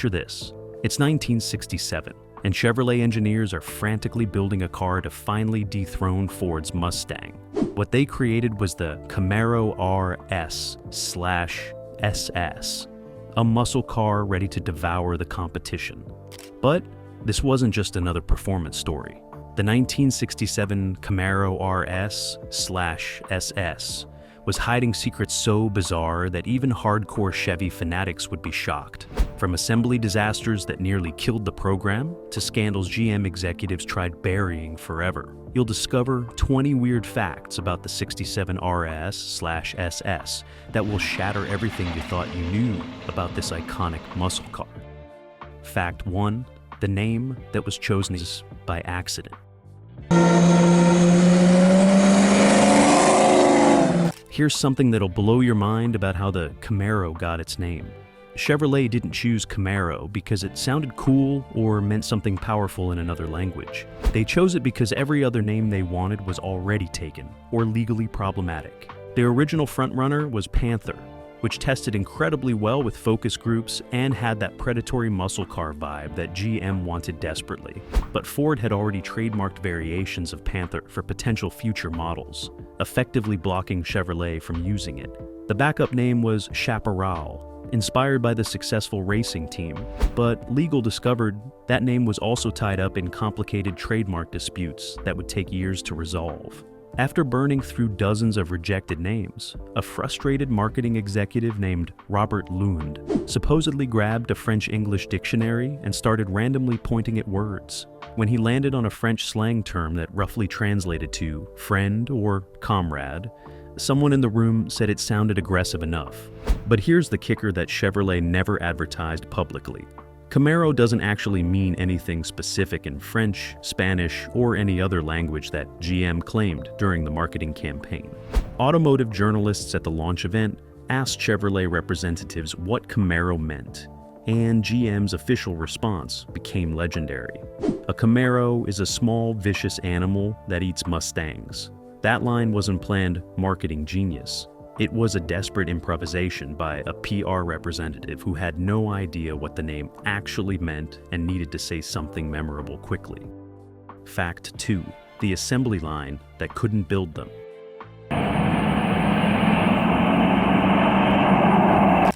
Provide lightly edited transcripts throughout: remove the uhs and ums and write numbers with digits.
Picture this. It's 1967, and Chevrolet engineers are frantically building a car to finally dethrone Ford's Mustang. What they created was the Camaro RS/SS, a muscle car ready to devour the competition. But this wasn't just another performance story. The 1967 Camaro RS/SS was hiding secrets so bizarre that even hardcore Chevy fanatics would be shocked. From assembly disasters that nearly killed the program to scandals GM executives tried burying forever, you'll discover 20 weird facts about the 67 RS/SS that will shatter everything you thought you knew about this iconic muscle car. Fact 1. The name that was chosen is by accident. Here's something that'll blow your mind about how the Camaro got its name. Chevrolet didn't choose Camaro because it sounded cool or meant something powerful in another language. They chose it because every other name they wanted was already taken or legally problematic. Their original frontrunner was Panther, which tested incredibly well with focus groups and had that predatory muscle car vibe that GM wanted desperately. But Ford had already trademarked variations of Panther for potential future models, effectively blocking Chevrolet from using it. The backup name was Chaparral, inspired by the successful racing team, but legal discovered that name was also tied up in complicated trademark disputes that would take years to resolve. After burning through dozens of rejected names, a frustrated marketing executive named Robert Lund supposedly grabbed a French-English dictionary and started randomly pointing at words. When he landed on a French slang term that roughly translated to friend or comrade, someone in the room said it sounded aggressive enough. But here's the kicker that Chevrolet never advertised publicly. Camaro doesn't actually mean anything specific in French, Spanish, or any other language that GM claimed during the marketing campaign. Automotive journalists at the launch event asked Chevrolet representatives what Camaro meant, and GM's official response became legendary. A Camaro is a small, vicious animal that eats Mustangs. That line wasn't planned marketing genius. It was a desperate improvisation by a PR representative who had no idea what the name actually meant and needed to say something memorable quickly. Fact 2. The assembly line that couldn't build them.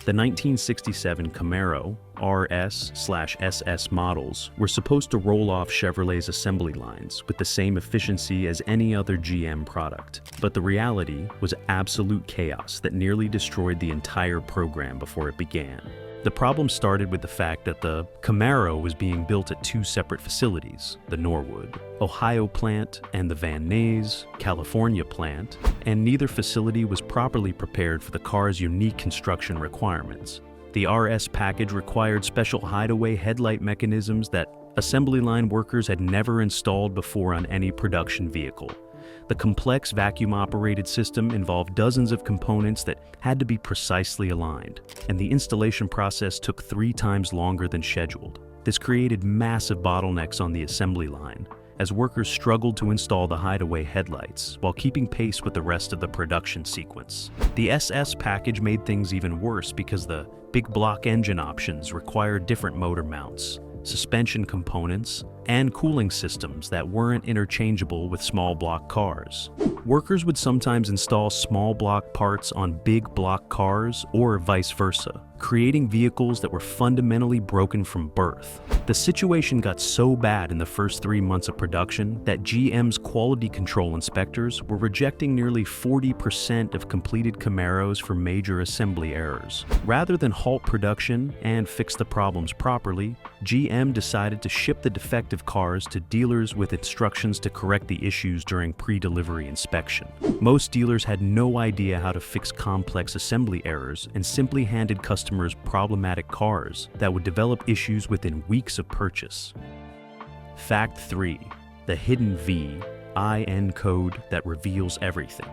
The 1967 Camaro RS/SS models were supposed to roll off Chevrolet's assembly lines with the same efficiency as any other GM product. But the reality was absolute chaos that nearly destroyed the entire program before it began. The problem started with the fact that the Camaro was being built at two separate facilities, the Norwood, Ohio plant and the Van Nuys, California plant, and neither facility was properly prepared for the car's unique construction requirements. The RS package required special hideaway headlight mechanisms that assembly line workers had never installed before on any production vehicle. The complex vacuum-operated system involved dozens of components that had to be precisely aligned, and the installation process took 3 times longer than scheduled. This created massive bottlenecks on the assembly line, as workers struggled to install the hideaway headlights while keeping pace with the rest of the production sequence. The SS package made things even worse because the big block engine options required different motor mounts, suspension components, and cooling systems that weren't interchangeable with small block cars. Workers would sometimes install small block parts on big block cars or vice versa, creating vehicles that were fundamentally broken from birth. The situation got so bad in the first 3 months of production that GM's quality control inspectors were rejecting nearly 40% of completed Camaros for major assembly errors. Rather than halt production and fix the problems properly, GM decided to ship the defective cars to dealers with instructions to correct the issues during pre-delivery inspection. Most dealers had no idea how to fix complex assembly errors and simply handed customers problematic cars that would develop issues within weeks of purchase. Fact 3. The hidden VIN code that reveals everything.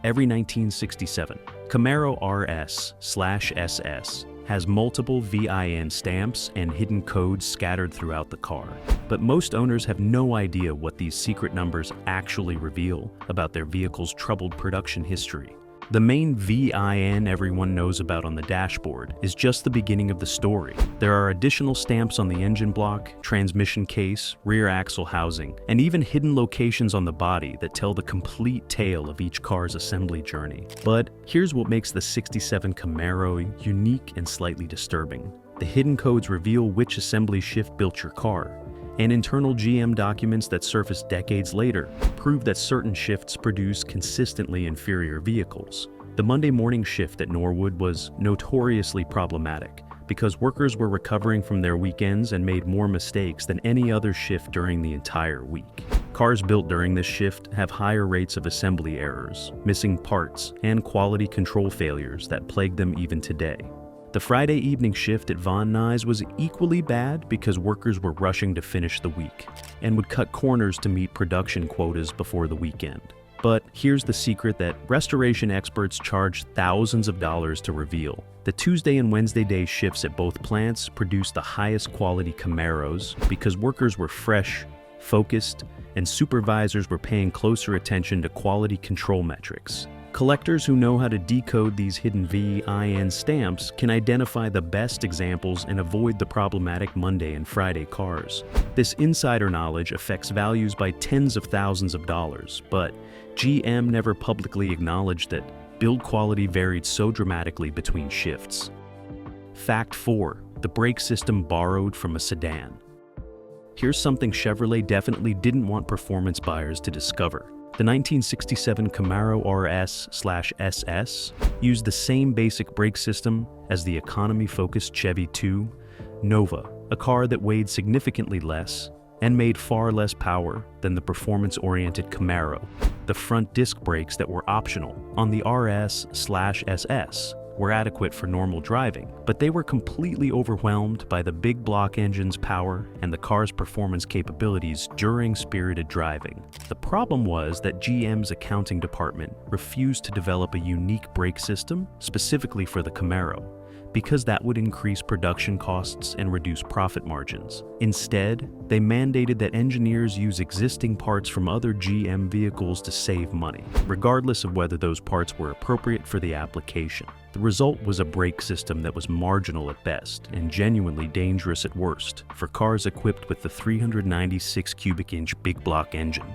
Every 1967 Camaro RS/SS has multiple VIN stamps and hidden codes scattered throughout the car. But most owners have no idea what these secret numbers actually reveal about their vehicle's troubled production history. The main VIN everyone knows about on the dashboard is just the beginning of the story. There are additional stamps on the engine block, transmission case, rear axle housing, and even hidden locations on the body that tell the complete tale of each car's assembly journey. But here's what makes the '67 Camaro unique and slightly disturbing. The hidden codes reveal which assembly shift built your car, and internal GM documents that surfaced decades later prove that certain shifts produce consistently inferior vehicles. The Monday morning shift at Norwood was notoriously problematic because workers were recovering from their weekends and made more mistakes than any other shift during the entire week. Cars built during this shift have higher rates of assembly errors, missing parts, and quality control failures that plague them even today. The Friday evening shift at Von Nuys was equally bad because workers were rushing to finish the week and would cut corners to meet production quotas before the weekend. But here's the secret that restoration experts charge thousands of dollars to reveal. The Tuesday and Wednesday day shifts at both plants produced the highest quality Camaros because workers were fresh, focused, and supervisors were paying closer attention to quality control metrics. Collectors who know how to decode these hidden VIN stamps can identify the best examples and avoid the problematic Monday and Friday cars. This insider knowledge affects values by tens of thousands of dollars, but GM never publicly acknowledged that build quality varied so dramatically between shifts. Fact 4. The brake system borrowed from a sedan. Here's something Chevrolet definitely didn't want performance buyers to discover. The 1967 Camaro RS/SS used the same basic brake system as the economy-focused Chevy 2 Nova, a car that weighed significantly less and made far less power than the performance-oriented Camaro. The front disc brakes that were optional on the RS/SS were adequate for normal driving, but they were completely overwhelmed by the big block engine's power and the car's performance capabilities during spirited driving. The problem was that GM's accounting department refused to develop a unique brake system specifically for the Camaro, because that would increase production costs and reduce profit margins. Instead, they mandated that engineers use existing parts from other GM vehicles to save money, regardless of whether those parts were appropriate for the application. The result was a brake system that was marginal at best and genuinely dangerous at worst for cars equipped with the 396 cubic inch big block engine.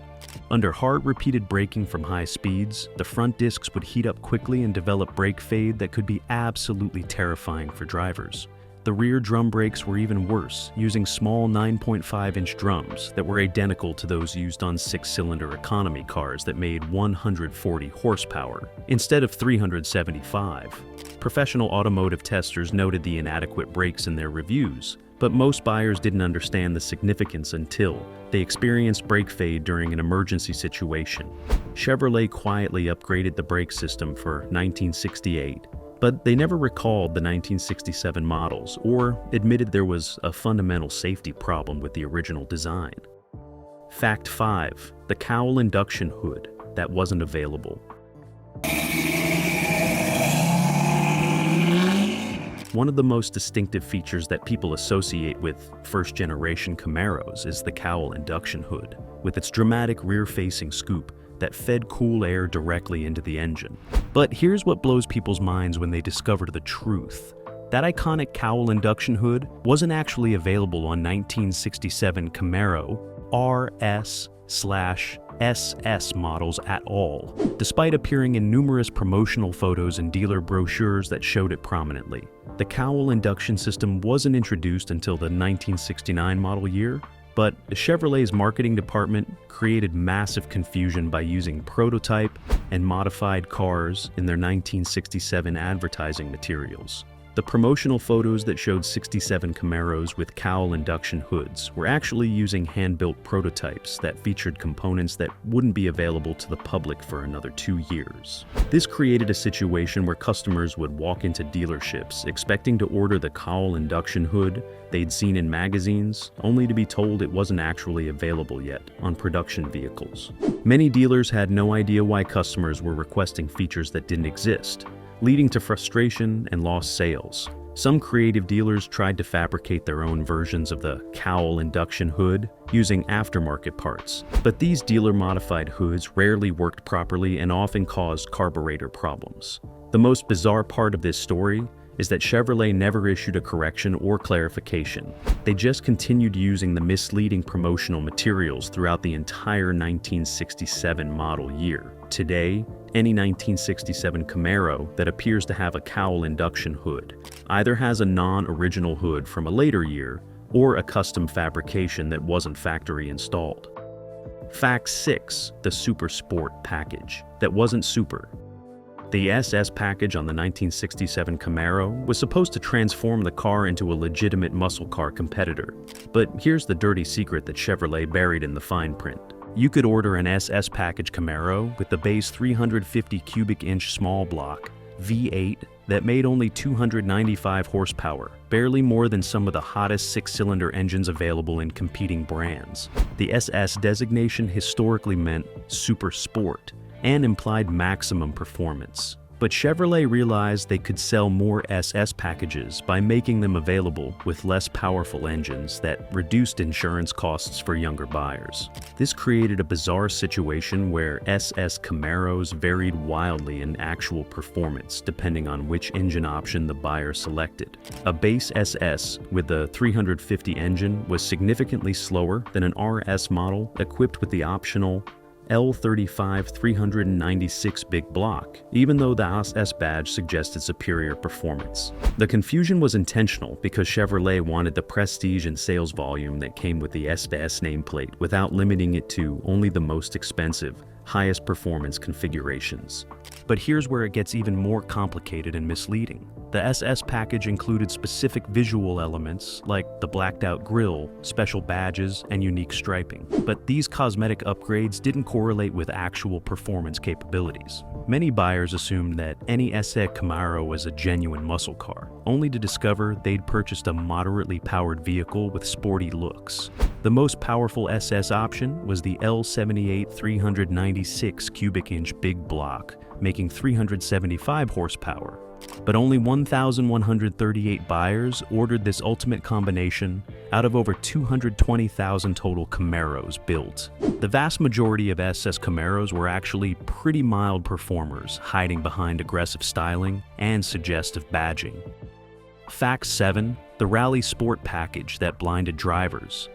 Under hard repeated braking from high speeds, the front discs would heat up quickly and develop brake fade that could be absolutely terrifying for drivers. The rear drum brakes were even worse, using small 9.5-inch drums that were identical to those used on 6-cylinder economy cars that made 140 horsepower instead of 375. Professional automotive testers noted the inadequate brakes in their reviews, but most buyers didn't understand the significance until they experienced brake fade during an emergency situation. Chevrolet quietly upgraded the brake system for 1968, but they never recalled the 1967 models or admitted there was a fundamental safety problem with the original design. Fact 5. The cowl induction hood that wasn't available. One of the most distinctive features that people associate with first-generation Camaros is the cowl induction hood, with its dramatic rear-facing scoop that fed cool air directly into the engine. But here's what blows people's minds when they discover the truth. That iconic cowl induction hood wasn't actually available on 1967 Camaro RS/SS models at all, despite appearing in numerous promotional photos and dealer brochures that showed it prominently. The cowl induction system wasn't introduced until the 1969 model year, but Chevrolet's marketing department created massive confusion by using prototype and modified cars in their 1967 advertising materials. The promotional photos that showed 67 Camaros with cowl induction hoods were actually using hand-built prototypes that featured components that wouldn't be available to the public for another 2 years. This created a situation where customers would walk into dealerships expecting to order the cowl induction hood they'd seen in magazines, only to be told it wasn't actually available yet on production vehicles. Many dealers had no idea why customers were requesting features that didn't exist, leading to frustration and lost sales. Some creative dealers tried to fabricate their own versions of the cowl induction hood using aftermarket parts, but these dealer-modified hoods rarely worked properly and often caused carburetor problems. The most bizarre part of this story is that Chevrolet never issued a correction or clarification. They just continued using the misleading promotional materials throughout the entire 1967 model year. Today, any 1967 Camaro that appears to have a cowl induction hood either has a non-original hood from a later year or a custom fabrication that wasn't factory installed. Fact 6. The Super Sport package that wasn't super. The SS package on the 1967 Camaro was supposed to transform the car into a legitimate muscle car competitor. But here's the dirty secret that Chevrolet buried in the fine print. You could order an SS package Camaro with the base 350 cubic inch small block V8 that made only 295 horsepower, barely more than some of the hottest six-cylinder engines available in competing brands. The SS designation historically meant super sport and implied maximum performance. But Chevrolet realized they could sell more SS packages by making them available with less powerful engines that reduced insurance costs for younger buyers. This created a bizarre situation where SS Camaros varied wildly in actual performance depending on which engine option the buyer selected. A base SS with a 350 engine was significantly slower than an RS model equipped with the optional L35 396 big block, even though the SS badge suggested superior performance. The confusion was intentional because Chevrolet wanted the prestige and sales volume that came with the SS nameplate without limiting it to only the most expensive, highest performance configurations. But here's where it gets even more complicated and misleading. The SS package included specific visual elements like the blacked out grille, special badges, and unique striping. But these cosmetic upgrades didn't correlate with actual performance capabilities. Many buyers assumed that any SS Camaro was a genuine muscle car, only to discover they'd purchased a moderately powered vehicle with sporty looks. The most powerful SS option was the L78 396 cubic inch big block, making 375 horsepower. But only 1,138 buyers ordered this ultimate combination out of over 220,000 total Camaros built. The vast majority of SS Camaros were actually pretty mild performers, hiding behind aggressive styling and suggestive badging. Fact 7. The Rally Sport package that blinded drivers.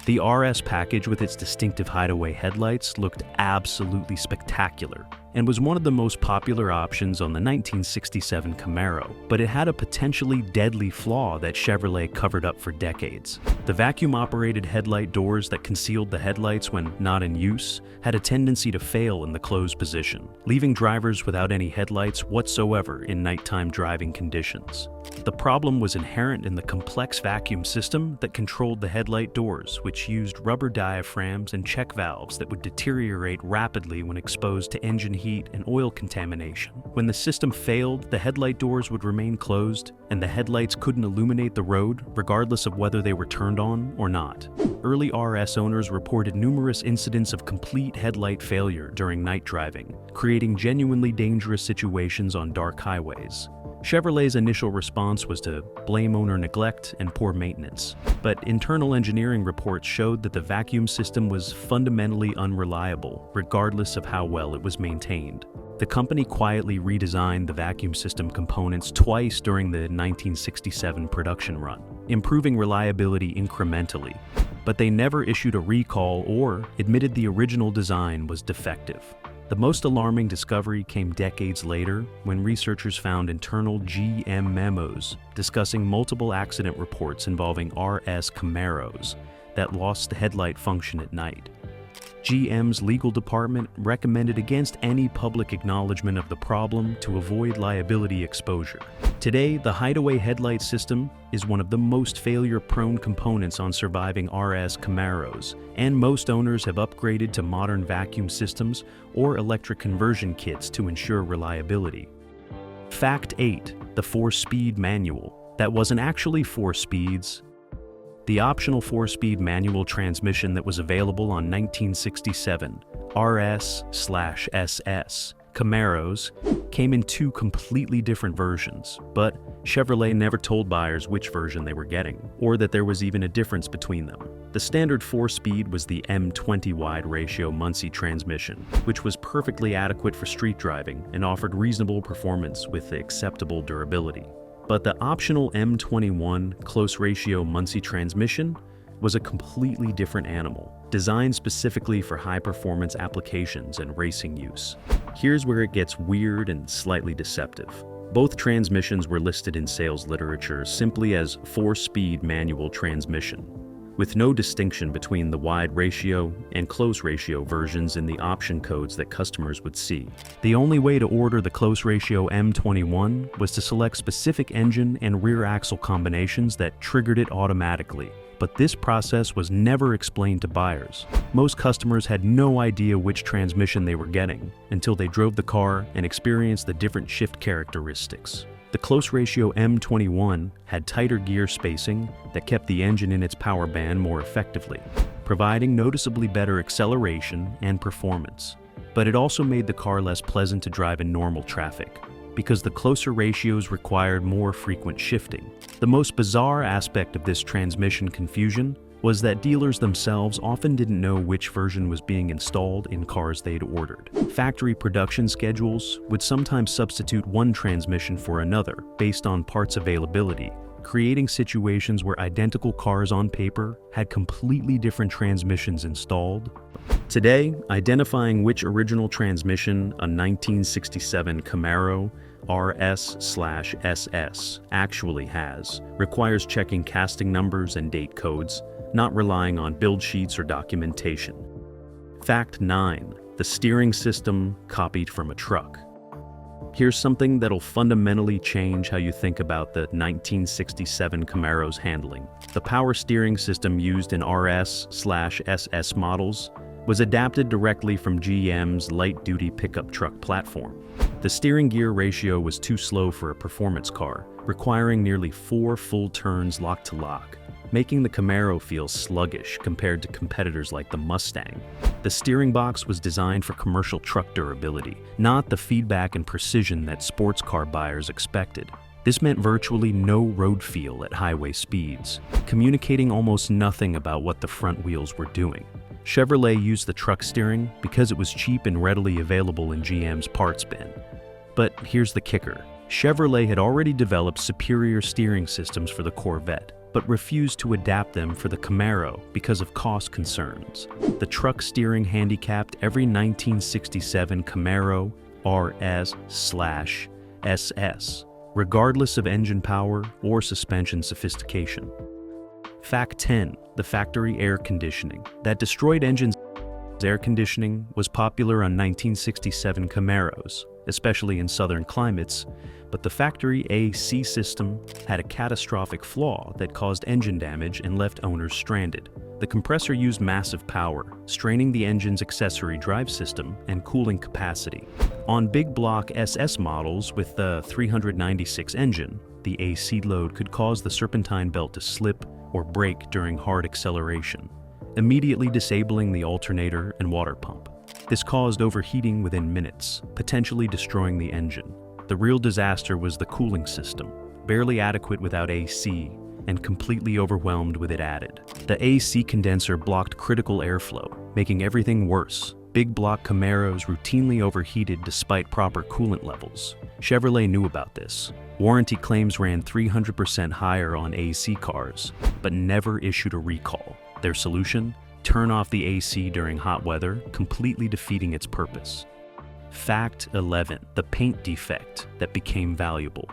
The RS package with its distinctive hideaway headlights looked absolutely spectacular and was one of the most popular options on the 1967 Camaro, but it had a potentially deadly flaw that Chevrolet covered up for decades. The vacuum-operated headlight doors that concealed the headlights when not in use had a tendency to fail in the closed position, leaving drivers without any headlights whatsoever in nighttime driving conditions. The problem was inherent in the complex vacuum system that controlled the headlight doors, which used rubber diaphragms and check valves that would deteriorate rapidly when exposed to engine heat and oil contamination. When the system failed, the headlight doors would remain closed, and the headlights couldn't illuminate the road, regardless of whether they were turned on or not. Early RS owners reported numerous incidents of complete headlight failure during night driving, creating genuinely dangerous situations on dark highways. Chevrolet's initial response was to blame owner neglect and poor maintenance, but internal engineering reports showed that the vacuum system was fundamentally unreliable, regardless of how well it was maintained. The company quietly redesigned the vacuum system components twice during the 1967 production run, improving reliability incrementally, but they never issued a recall or admitted the original design was defective. The most alarming discovery came decades later when researchers found internal GM memos discussing multiple accident reports involving RS Camaros that lost the headlight function at night. GM's legal department recommended against any public acknowledgement of the problem to avoid liability exposure. Today, the hideaway headlight system is one of the most failure-prone components on surviving RS Camaros, and most owners have upgraded to modern vacuum systems or electric conversion kits to ensure reliability. Fact 8. The 4-speed manual that wasn't actually 4 speeds. The optional 4-speed manual transmission that was available on 1967 RS/SS Camaros came in two completely different versions, but Chevrolet never told buyers which version they were getting, or that there was even a difference between them. The standard 4-speed was the M20 wide ratio Muncie transmission, which was perfectly adequate for street driving and offered reasonable performance with acceptable durability. But the optional M21 close ratio Muncie transmission was a completely different animal, designed specifically for high-performance applications and racing use. Here's where it gets weird and slightly deceptive. Both transmissions were listed in sales literature simply as 4-speed manual transmission, with no distinction between the wide ratio and close ratio versions in the option codes that customers would see. The only way to order the close ratio M21 was to select specific engine and rear axle combinations that triggered it automatically. But this process was never explained to buyers. Most customers had no idea which transmission they were getting until they drove the car and experienced the different shift characteristics. The close ratio M21 had tighter gear spacing that kept the engine in its power band more effectively, providing noticeably better acceleration and performance. But it also made the car less pleasant to drive in normal traffic, because the closer ratios required more frequent shifting. The most bizarre aspect of this transmission confusion was that dealers themselves often didn't know which version was being installed in cars they'd ordered. Factory production schedules would sometimes substitute one transmission for another based on parts availability, creating situations where identical cars on paper had completely different transmissions installed. Today, identifying which original transmission a 1967 Camaro RS/SS actually has requires checking casting numbers and date codes, not relying on build sheets or documentation. Fact 9. The steering system copied from a truck. Here's something that'll fundamentally change how you think about the 1967 Camaro's handling. The power steering system used in RS/SS models was adapted directly from GM's light-duty pickup truck platform. The steering gear ratio was too slow for a performance car, requiring nearly 4 full turns lock-to-lock, making the Camaro feel sluggish compared to competitors like the Mustang. The steering box was designed for commercial truck durability, not the feedback and precision that sports car buyers expected. This meant virtually no road feel at highway speeds, communicating almost nothing about what the front wheels were doing. Chevrolet used the truck steering because it was cheap and readily available in GM's parts bin. But here's the kicker. Chevrolet had already developed superior steering systems for the Corvette, but refused to adapt them for the Camaro because of cost concerns. The truck steering handicapped every 1967 Camaro RS/SS, regardless of engine power or suspension sophistication. Fact 10. The factory air conditioning that destroyed engines. Air conditioning was popular on 1967 Camaros, especially in southern climates, but the factory AC system had a catastrophic flaw that caused engine damage and left owners stranded. The compressor used massive power, straining the engine's accessory drive system and cooling capacity. On big block SS models with the 396 engine, the AC load could cause the serpentine belt to slip or break during hard acceleration, immediately disabling the alternator and water pump. This caused overheating within minutes, potentially destroying the engine. The real disaster was the cooling system, barely adequate without AC and completely overwhelmed with it added. The AC condenser blocked critical airflow, making everything worse. Big block Camaros routinely overheated despite proper coolant levels. Chevrolet knew about this. Warranty claims ran 300% higher on AC cars, but never issued a recall. Their solution? Turn off the AC during hot weather, completely defeating its purpose. Fact 11. The paint defect that became valuable.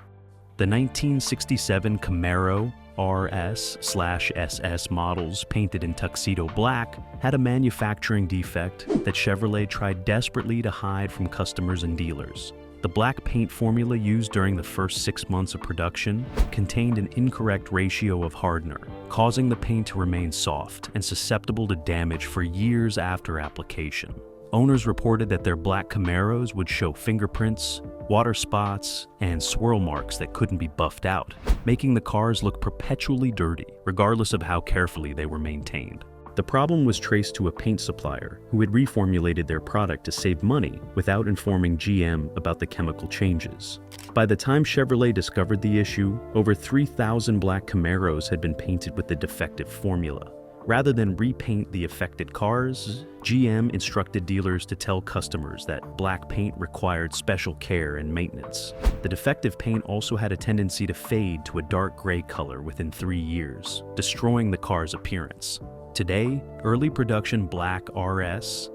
The 1967 Camaro RS/SS models, painted in tuxedo black, had a manufacturing defect that Chevrolet tried desperately to hide from customers and dealers. The black paint formula used during the first 6 months of production contained an incorrect ratio of hardener, causing the paint to remain soft and susceptible to damage for years after application. Owners reported that their black Camaros would show fingerprints, water spots, and swirl marks that couldn't be buffed out, making the cars look perpetually dirty, regardless of how carefully they were maintained. The problem was traced to a paint supplier who had reformulated their product to save money without informing GM about the chemical changes. By the time Chevrolet discovered the issue, over 3,000 black Camaros had been painted with the defective formula. Rather than repaint the affected cars, GM instructed dealers to tell customers that black paint required special care and maintenance. The defective paint also had a tendency to fade to a dark gray color within 3 years, destroying the car's appearance. Today, early production black RS/SS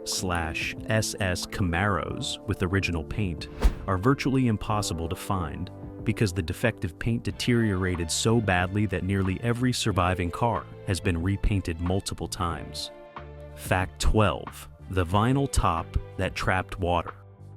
Camaros with original paint are virtually impossible to find because the defective paint deteriorated so badly that nearly every surviving car has been repainted multiple times. Fact 12. The vinyl top that trapped water.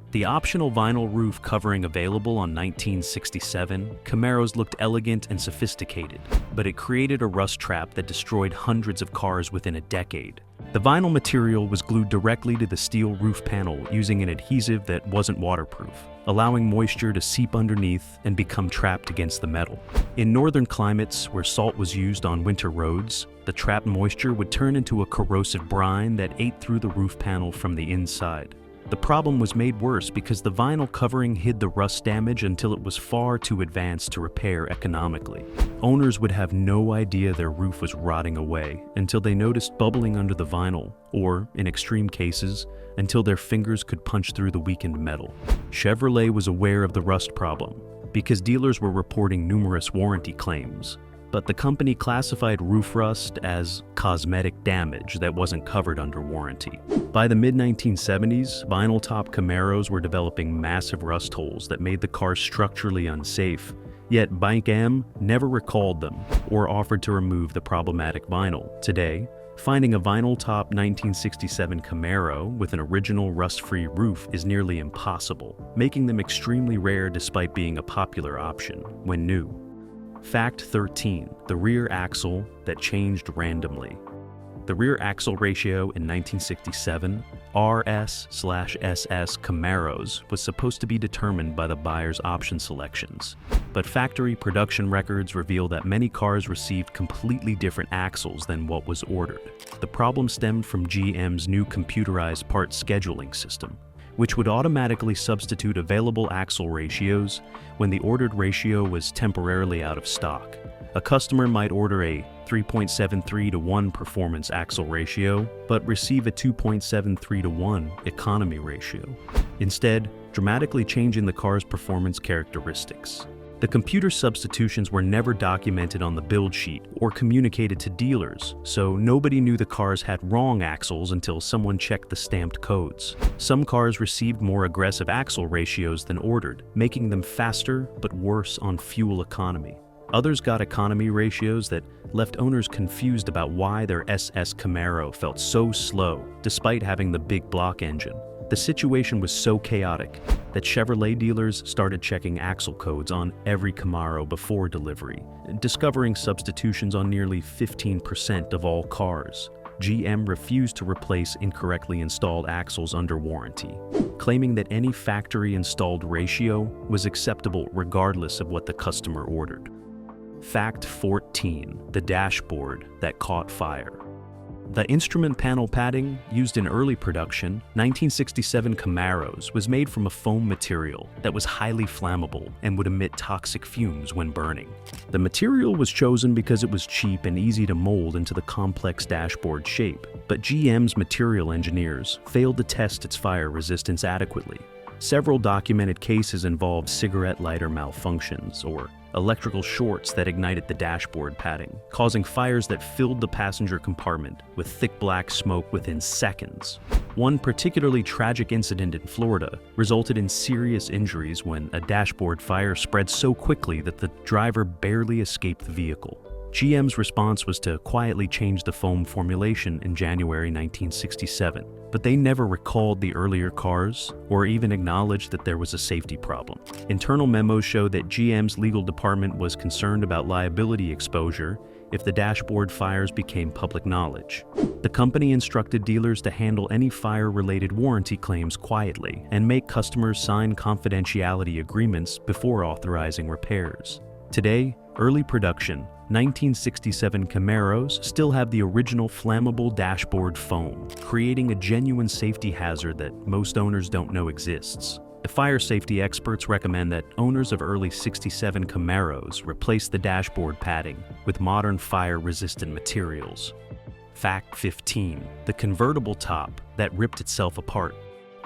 The optional vinyl roof covering available on 1967 Camaros looked elegant and sophisticated, but it created a rust trap that destroyed hundreds of cars within a decade. The vinyl material was glued directly to the steel roof panel using an adhesive that wasn't waterproof, allowing moisture to seep underneath and become trapped against the metal. In northern climates where salt was used on winter roads, the trapped moisture would turn into a corrosive brine that ate through the roof panel from the inside. The problem was made worse because the vinyl covering hid the rust damage until it was far too advanced to repair economically. Owners would have no idea their roof was rotting away until they noticed bubbling under the vinyl, or, in extreme cases, until their fingers could punch through the weakened metal. Chevrolet was aware of the rust problem because dealers were reporting numerous warranty claims, but the company classified roof rust as cosmetic damage that wasn't covered under warranty. By the mid-1970s, vinyl-top Camaros were developing massive rust holes that made the car structurally unsafe, yet Bank M never recalled them or offered to remove the problematic vinyl. Today, finding a vinyl-top 1967 Camaro with an original rust-free roof is nearly impossible, making them extremely rare despite being a popular option when new. Fact 13. The rear axle that changed randomly. The rear axle ratio in 1967 RS/SS Camaros was supposed to be determined by the buyer's option selections, but factory production records reveal that many cars received completely different axles than what was ordered. The problem stemmed from GM's new computerized part scheduling system, which would automatically substitute available axle ratios when the ordered ratio was temporarily out of stock. A customer might order a 3.73:1 performance axle ratio, but receive a 2.73:1 economy ratio, instead dramatically changing the car's performance characteristics. The computer substitutions were never documented on the build sheet or communicated to dealers, so nobody knew the cars had wrong axles until someone checked the stamped codes. Some cars received more aggressive axle ratios than ordered, making them faster but worse on fuel economy. Others got economy ratios that left owners confused about why their SS Camaro felt so slow despite having the big block engine. The situation was so chaotic that Chevrolet dealers started checking axle codes on every Camaro before delivery, discovering substitutions on nearly 15% of all cars. GM refused to replace incorrectly installed axles under warranty, claiming that any factory-installed ratio was acceptable regardless of what the customer ordered. Fact 14. The dashboard that caught fire. The instrument panel padding used in early production 1967 Camaros was made from a foam material that was highly flammable and would emit toxic fumes when burning. The material was chosen because it was cheap and easy to mold into the complex dashboard shape, but GM's material engineers failed to test its fire resistance adequately. Several documented cases involved cigarette lighter malfunctions or electrical shorts that ignited the dashboard padding, causing fires that filled the passenger compartment with thick black smoke within seconds. One particularly tragic incident in Florida resulted in serious injuries when a dashboard fire spread so quickly that the driver barely escaped the vehicle. GM's response was to quietly change the foam formulation in January 1967, but they never recalled the earlier cars or even acknowledged that there was a safety problem. Internal memos show that GM's legal department was concerned about liability exposure if the dashboard fires became public knowledge. The company instructed dealers to handle any fire-related warranty claims quietly and make customers sign confidentiality agreements before authorizing repairs. Today, early production 1967 Camaros still have the original flammable dashboard foam, creating a genuine safety hazard that most owners don't know exists. The fire safety experts recommend that owners of early 67 Camaros replace the dashboard padding with modern fire-resistant materials. Fact 15. The convertible top that ripped itself apart.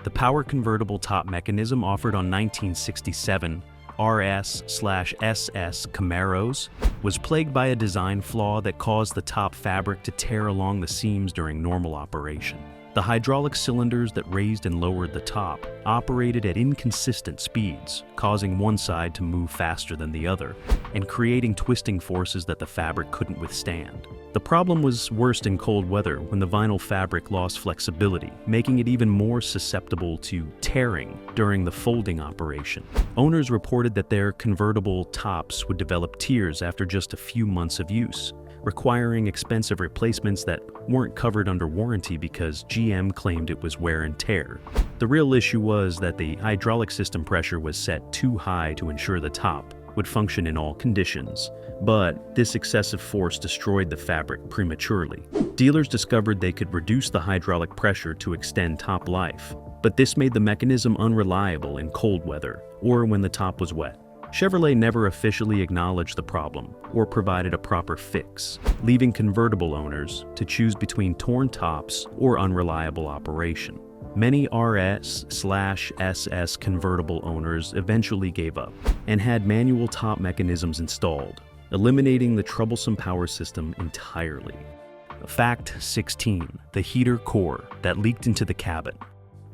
The power convertible top mechanism offered on 1967 RS/SS Camaros was plagued by a design flaw that caused the top fabric to tear along the seams during normal operation. The hydraulic cylinders that raised and lowered the top operated at inconsistent speeds, causing one side to move faster than the other, and creating twisting forces that the fabric couldn't withstand. The problem was worst in cold weather when the vinyl fabric lost flexibility, making it even more susceptible to tearing during the folding operation. Owners reported that their convertible tops would develop tears after just a few months of use, requiring expensive replacements that weren't covered under warranty because GM claimed it was wear and tear. The real issue was that the hydraulic system pressure was set too high to ensure the top would function in all conditions, but this excessive force destroyed the fabric prematurely. Dealers discovered they could reduce the hydraulic pressure to extend top life, but this made the mechanism unreliable in cold weather or when the top was wet. Chevrolet never officially acknowledged the problem or provided a proper fix, leaving convertible owners to choose between torn tops or unreliable operation. Many RS/SS convertible owners eventually gave up and had manual top mechanisms installed, eliminating the troublesome power system entirely. Fact 16. The heater core that leaked into the cabin.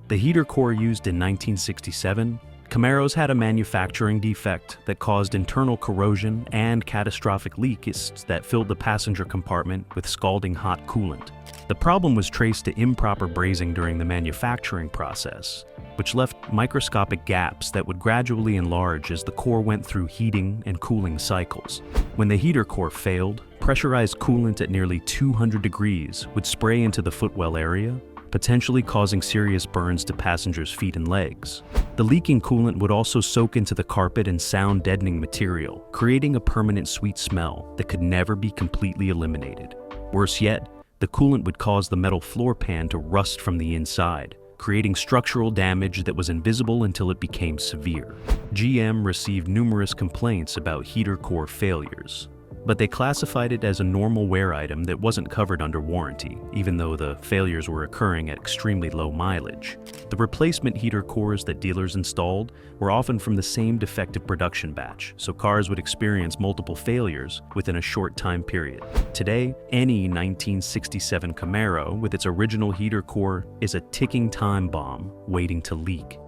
The heater core used in 1967, Camaros had a manufacturing defect that caused internal corrosion and catastrophic leaks that filled the passenger compartment with scalding hot coolant. The problem was traced to improper brazing during the manufacturing process, which left microscopic gaps that would gradually enlarge as the core went through heating and cooling cycles. When the heater core failed, pressurized coolant at nearly 200 degrees would spray into the footwell area, potentially causing serious burns to passengers' feet and legs. The leaking coolant would also soak into the carpet and sound-deadening material, creating a permanent sweet smell that could never be completely eliminated. Worse yet, the coolant would cause the metal floor pan to rust from the inside, creating structural damage that was invisible until it became severe. GM received numerous complaints about heater core failures, but they classified it as a normal wear item that wasn't covered under warranty, even though the failures were occurring at extremely low mileage. The replacement heater cores that dealers installed were often from the same defective production batch, so cars would experience multiple failures within a short time period. Today, any 1967 Camaro with its original heater core is a ticking time bomb waiting to leak.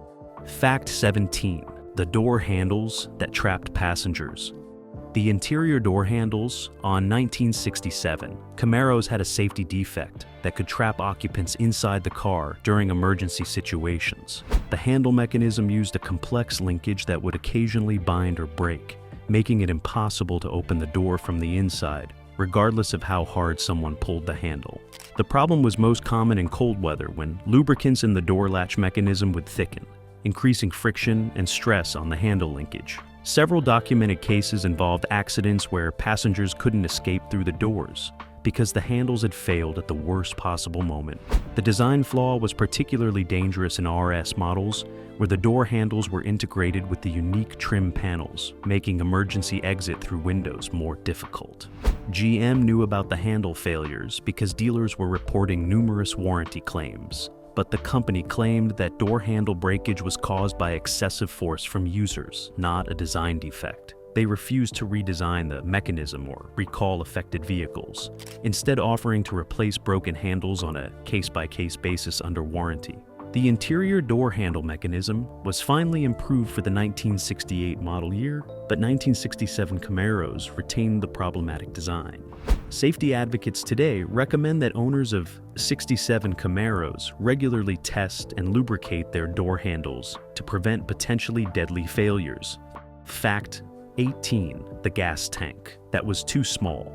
Fact 17. The door handles that trapped passengers. The interior door handles on 1967 Camaros had a safety defect that could trap occupants inside the car during emergency situations. The handle mechanism used a complex linkage that would occasionally bind or break, making it impossible to open the door from the inside, regardless of how hard someone pulled the handle. The problem was most common in cold weather when lubricants in the door latch mechanism would thicken, increasing friction and stress on the handle linkage. Several documented cases involved accidents where passengers couldn't escape through the doors because the handles had failed at the worst possible moment. The design flaw was particularly dangerous in RS models, where the door handles were integrated with the unique trim panels, making emergency exit through windows more difficult. GM knew about the handle failures because dealers were reporting numerous warranty claims, but the company claimed that door handle breakage was caused by excessive force from users, not a design defect. They refused to redesign the mechanism or recall affected vehicles, instead offering to replace broken handles on a case-by-case basis under warranty. The interior door handle mechanism was finally improved for the 1968 model year, but 1967 Camaros retained the problematic design. Safety advocates today recommend that owners of 67 Camaros regularly test and lubricate their door handles to prevent potentially deadly failures. Fact 18. The gas tank that was too small.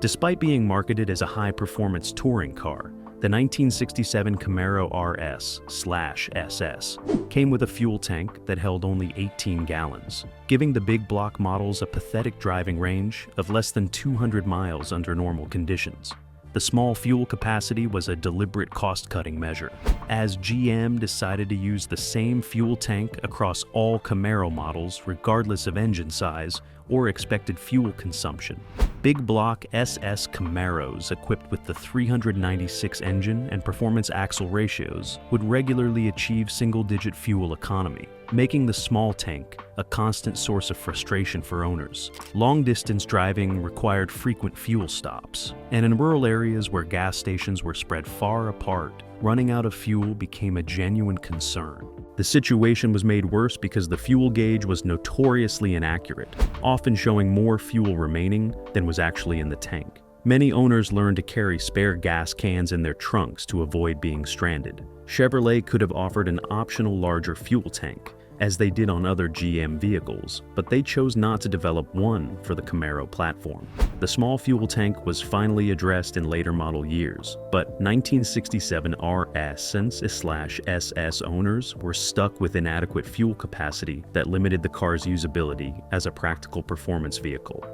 Despite being marketed as a high-performance touring car, The 1967 Camaro RS/SS came with a fuel tank that held only 18 gallons, giving the big block models a pathetic driving range of less than 200 miles under normal conditions. The small fuel capacity was a deliberate cost-cutting measure, as GM decided to use the same fuel tank across all Camaro models regardless of engine size or expected fuel consumption. Big block SS Camaros equipped with the 396 engine and performance axle ratios would regularly achieve single-digit fuel economy, making the small tank a constant source of frustration for owners. Long-distance driving required frequent fuel stops, and in rural areas where gas stations were spread far apart, running out of fuel became a genuine concern. The situation was made worse because the fuel gauge was notoriously inaccurate, often showing more fuel remaining than was actually in the tank. Many owners learned to carry spare gas cans in their trunks to avoid being stranded. Chevrolet could have offered an optional larger fuel tank, as they did on other GM vehicles, but they chose not to develop one for the Camaro platform. The small fuel tank was finally addressed in later model years, but 1967 RS/SS owners were stuck with inadequate fuel capacity that limited the car's usability as a practical performance vehicle.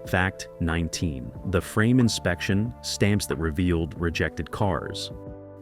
Fact 19. The frame inspection stamps that revealed rejected cars.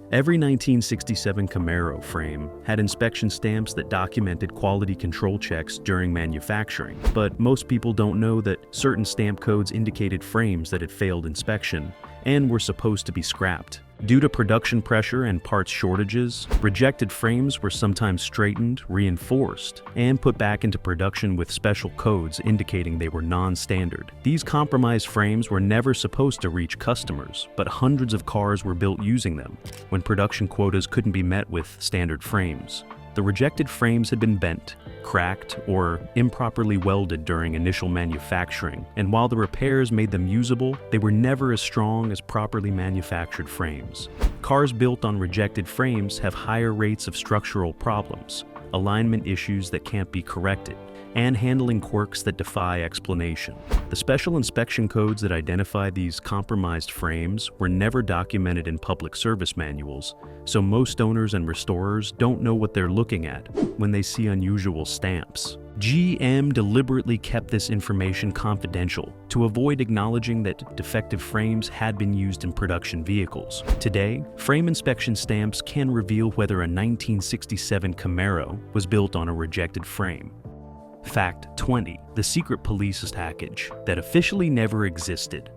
Every 1967 Camaro frame had inspection stamps that documented quality control checks during manufacturing, but most people don't know that certain stamp codes indicated frames that had failed inspection and were supposed to be scrapped. Due to production pressure and parts shortages, rejected frames were sometimes straightened, reinforced, and put back into production with special codes indicating they were non-standard. These compromised frames were never supposed to reach customers, but hundreds of cars were built using them when production quotas couldn't be met with standard frames. The rejected frames had been bent, cracked, or improperly welded during initial manufacturing, and while the repairs made them usable, they were never as strong as properly manufactured frames. Cars built on rejected frames have higher rates of structural problems, alignment issues that can't be corrected, and handling quirks that defy explanation. The special inspection codes that identify these compromised frames were never documented in public service manuals, so most owners and restorers don't know what they're looking at when they see unusual stamps. GM deliberately kept this information confidential to avoid acknowledging that defective frames had been used in production vehicles. Today, frame inspection stamps can reveal whether a 1967 Camaro was built on a rejected frame. Fact 20. The secret police package that officially never existed.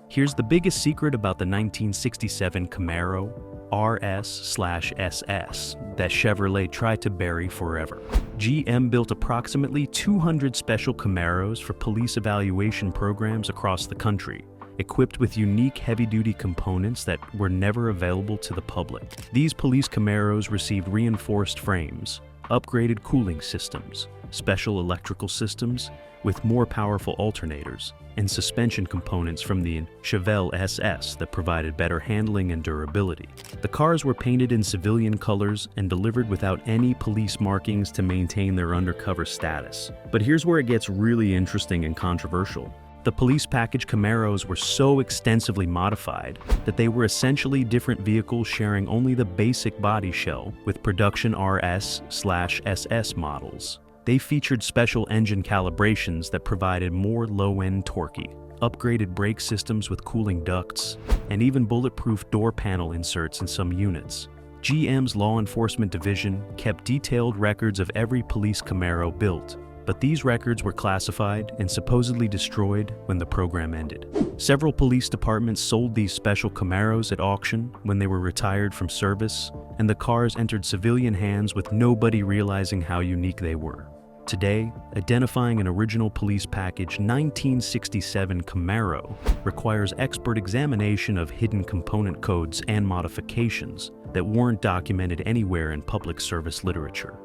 Here's the biggest secret about the 1967 Camaro RS/SS that Chevrolet tried to bury forever. GM built approximately 200 special Camaros for police evaluation programs across the country, equipped with unique heavy-duty components that were never available to the public. These police Camaros received reinforced frames, upgraded cooling systems, special electrical systems with more powerful alternators, and suspension components from the Chevrolet SS that provided better handling and durability. The cars were painted in civilian colors and delivered without any police markings to maintain their undercover status. But here's where it gets really interesting and controversial. The police package Camaros were so extensively modified that they were essentially different vehicles sharing only the basic body shell with production RS/SS models. They featured special engine calibrations that provided more low-end torque, upgraded brake systems with cooling ducts, and even bulletproof door panel inserts in some units. GM's law enforcement division kept detailed records of every police Camaro built, but these records were classified and supposedly destroyed when the program ended. Several police departments sold these special Camaros at auction when they were retired from service, and the cars entered civilian hands with nobody realizing how unique they were. Today, identifying an original police package 1967 Camaro requires expert examination of hidden component codes and modifications that weren't documented anywhere in public service literature.